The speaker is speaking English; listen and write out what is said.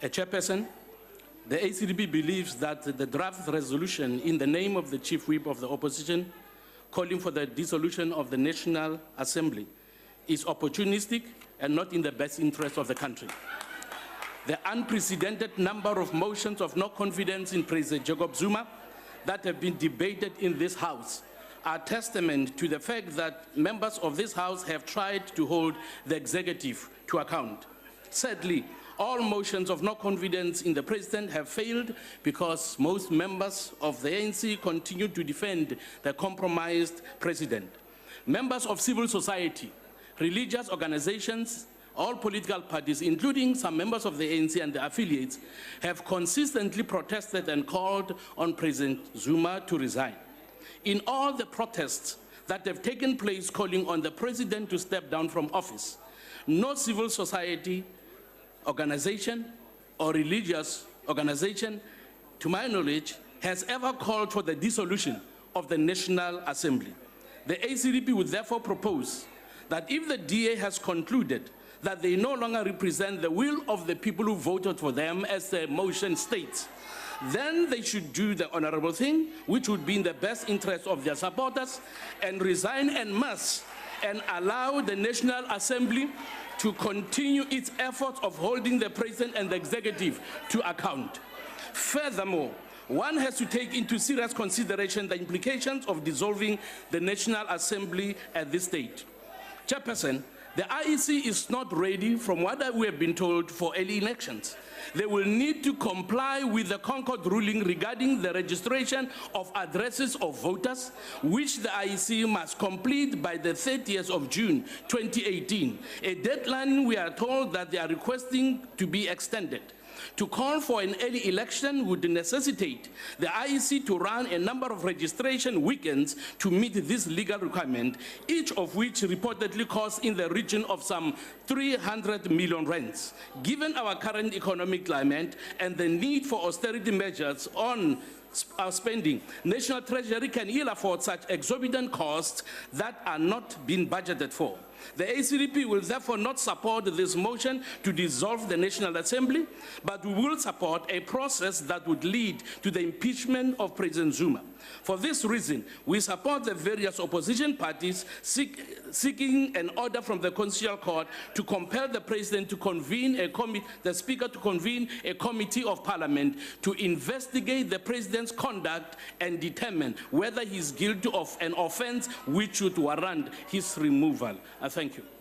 Chairperson, the ACDP believes that the draft resolution in the name of the Chief Whip of the Opposition calling for the dissolution of the National Assembly is opportunistic and not in the best interest of the country. The unprecedented number of motions of no confidence in President Jacob Zuma that have been debated in this House are testament to the fact that members of this House have tried to hold the executive to account. Sadly, all motions of no confidence in the President have failed because most members of the ANC continue to defend the compromised President. Members of civil society, religious organizations, all political parties, including some members of the ANC and the affiliates, have consistently protested and called on President Zuma to resign. In all the protests that have taken place calling on the President to step down from office, no civil society organization or religious organization, to my knowledge, has ever called for the dissolution of the National Assembly. The ACDP would therefore propose that if the DA has concluded that they no longer represent the will of the people who voted for them, as the motion states, then they should do the honorable thing, which would be in the best interest of their supporters, and resign en masse and allow the National Assembly to continue its efforts of holding the President and the executive to account. Furthermore, one has to take into serious consideration the implications of dissolving the National Assembly at this stage. Chairperson, the IEC is not ready, from what we have been told, for early elections. They will need to comply with the Concord ruling regarding the registration of addresses of voters, which the IEC must complete by the 30th of June 2018, a deadline we are told that they are requesting to be extended. To call for an early election would necessitate the IEC to run a number of registration weekends to meet this legal requirement, each of which reportedly costs in the region of some 300 million rands. Given our current economic climate and the need for austerity measures on our spending, National Treasury can ill afford such exorbitant costs that are not being budgeted for. The ACDP will therefore not support this motion to dissolve the National Assembly, but we will support a process that would lead to the impeachment of President Zuma. For this reason, we support the various opposition parties seeking an order from the Constitutional Court to compel the President to convene the Speaker to convene a committee of Parliament to investigate the President's conduct and determine whether he is guilty of an offence which should warrant his removal. Thank you.